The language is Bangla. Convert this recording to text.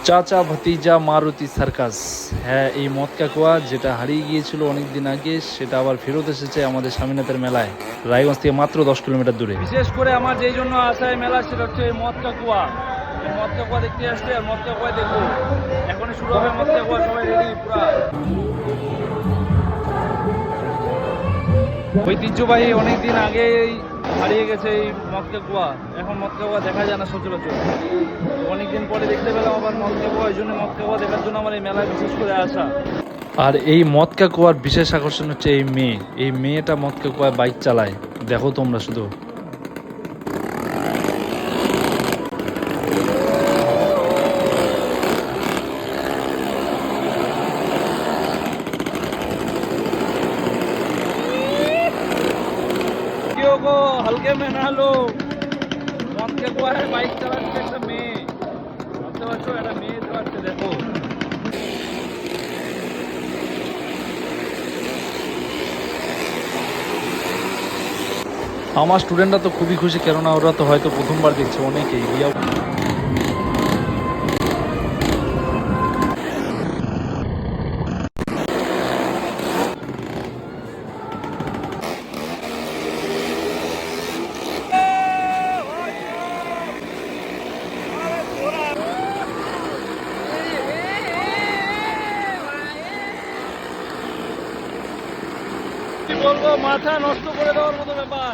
চাচা ভাতিজা মারুতি সার্কাস। হ্যাঁ, এই মদকা কুয়া যেটা হারিয়ে গিয়েছিল অনেকদিন আগে, সেটা আবার ফেরত এসেছে আমাদের স্বামীনাথের মেলায়, রায়গঞ্জ থেকে মাত্র 10 কিলোমিটার দূরে। বিশেষ করে আমার যেই জন্য আসা এই মেলা সেটা হচ্ছে এই মদকা কুয়া। এই মদকা কুয়া দেখতে আসছে আর মদকা কুয়া দেখবো। এখনই শুরু হবে মদকা কুয়া, সবাই রেডি পুরা। ঐতিহ্যবাহী অনেকদিন আগেই হারিয়ে গেছে এই মদকা কুয়া। এখন মদকা কুয়া দেখা যায় না সচরাচর। অনেকদিন পরে দেখতে পেলাম আবার মদকা কুয়া, এই জন্য মদকা কুয়া দেখার জন্য আমার এই মেলায় বিশেষ করে আসা। আর এই মদকা কুয়ার বিশেষ আকর্ষণ হচ্ছে এই মেয়ে। এই মেয়েটা মদকা কুয়ায় বাইক চালায়, দেখো তোমরা শুধু। কেউ গো হালকে মে না লো, মদকা কুয়ায় বাইক চালাচ্ছে একটা মেয়ে। ভাবতে পারছো একটা মেয়ে চালাচ্ছে, দেখো। আমার স্টুডেন্টরা তো খুবই খুশি, কেননা ওরা তো হয়তো প্রথমবার দেখছে, অনেকেই রিয়া। কি বলবো, মাথা নষ্ট করে দেওয়ার মতো ব্যাপার।